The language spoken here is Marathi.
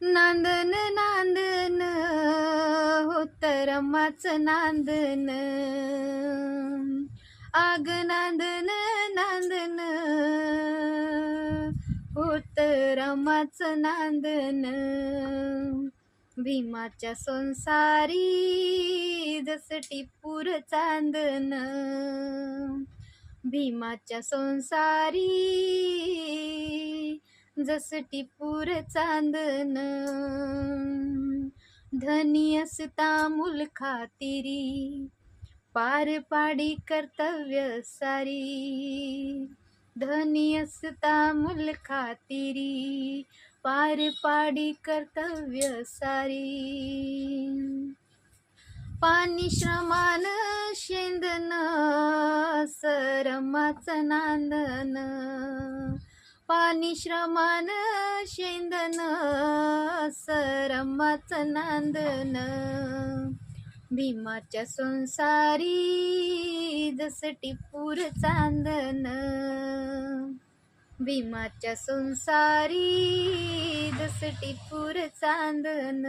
नांदन नांदन होत रमाचं नांदन, आग नांदन नांदन होत रमाचं नांदन. भीमाच्या संसारी जस टिपूर चांदन, भीमाच्या संसारी जस टिपूर चांदन. धनी असता मूल खातिरी पार पाडी कर्तव्य सारी, धनी असता मूल खातिरी पार पाडी कर्तव्य सारी. पाणी श्रमान शेंदन सरमाचं नांदन, पाणी श्रमान शेंदन सरमाचं नांदन. भीमाच्या संसारी जस टिपूर चांदन, भीमाच्या संसारी जस टिपूर चांदन.